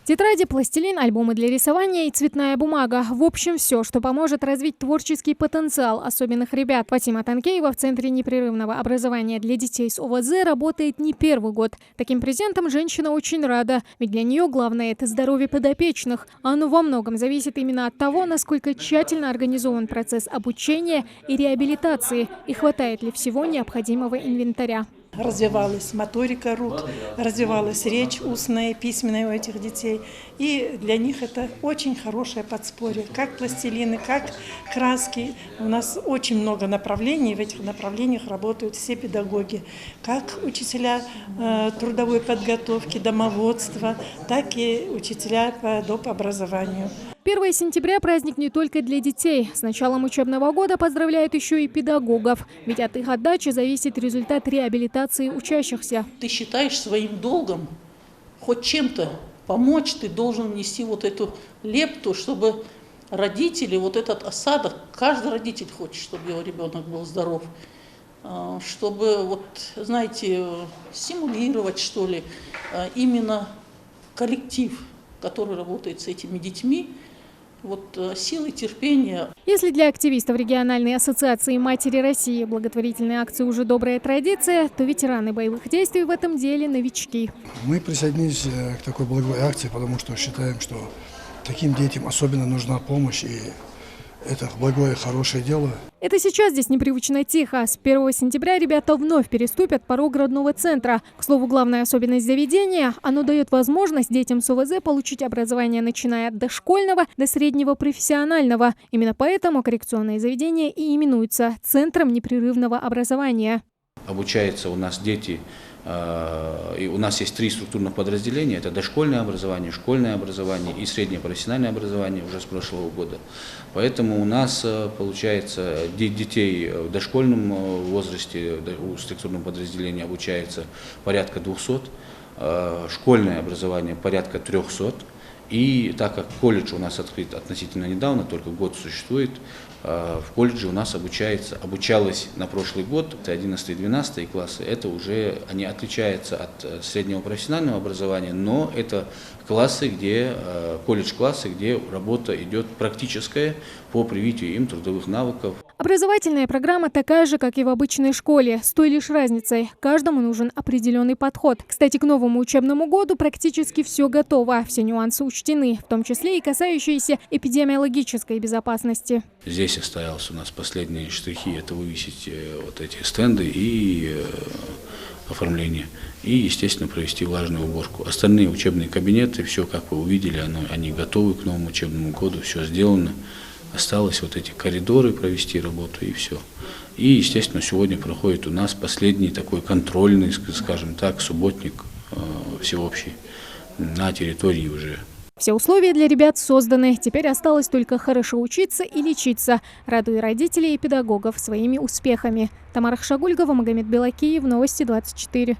Тетради, пластилин, альбомы для рисования и цветная бумага. В общем, все, что поможет развить творческий потенциал особенных ребят. Фатима Танкеева в Центре непрерывного образования для детей с ОВЗ работает не первый год. Таким презентом женщина очень рада, ведь для нее главное – это здоровье подопечных. А оно во многом зависит именно от того, насколько тщательно организован процесс обучения и реабилитации, и хватает ли всего необходимого инвентаря. Развивалась моторика рук, развивалась речь устная и письменная у этих детей. И для них это очень хорошее подспорье. Как пластилины, как краски. У нас очень много направлений, в этих направлениях работают все педагоги. Как учителя трудовой подготовки, домоводства, так и учителя по доп. Образованию. 1 сентября – праздник не только для детей. С началом учебного года поздравляют еще и педагогов. Ведь от их отдачи зависит результат реабилитации учащихся. Ты считаешь своим долгом хоть чем-то помочь, ты должен внести вот эту лепту, чтобы родители, вот этот осадок, каждый родитель хочет, чтобы его ребенок был здоров, чтобы, вот, знаете, стимулировать, что ли, именно коллектив, который работает с этими детьми, вот силы терпения. Если для активистов региональной ассоциации «Матери России» благотворительные акции уже добрая традиция, то ветераны боевых действий в этом деле новички. Мы присоединились к такой благой акции, потому что считаем, что таким детям особенно нужна помощь, и это благое, хорошее дело. Это сейчас здесь непривычно тихо. С 1 сентября ребята вновь переступят порог родного центра. К слову, главная особенность заведения – оно дает возможность детям с ОВЗ получить образование, начиная от дошкольного до среднего профессионального. Именно поэтому коррекционное заведение и именуется Центром непрерывного образования. Обучаются у нас дети, и у нас есть 3 структурных подразделения. Это дошкольное образование, школьное образование и среднее профессиональное образование уже с прошлого года. Поэтому у нас, получается, детей в дошкольном возрасте у структурного подразделения обучается порядка 200, школьное образование порядка 300. И так как колледж у нас открыт относительно недавно, только год существует, в колледже у нас обучалось на прошлый год, это 11 и 12 классы, это уже они отличаются от среднего профессионального образования, но это классы, где, колледж-классы, где работа идет практическая по привитию им трудовых навыков. Образовательная программа такая же, как и в обычной школе, с той лишь разницей. Каждому нужен определенный подход. Кстати, к новому учебному году практически все готово. Все нюансы учтены, в том числе и касающиеся эпидемиологической безопасности. Здесь остался у нас последние штрихи, это вывесить вот эти стенды и оформление. И, естественно, провести влажную уборку. Остальные учебные кабинеты, все, как вы увидели, они готовы к новому учебному году, все сделано. Осталось вот эти коридоры провести работу и все. И, естественно, сегодня проходит у нас последний такой контрольный, скажем так, субботник всеобщий на территории уже. Все условия для ребят созданы. Теперь осталось только хорошо учиться и лечиться, радуя родителей и педагогов своими успехами. Тамара Хшагульгова, Магомед Белакиев, Новости 24.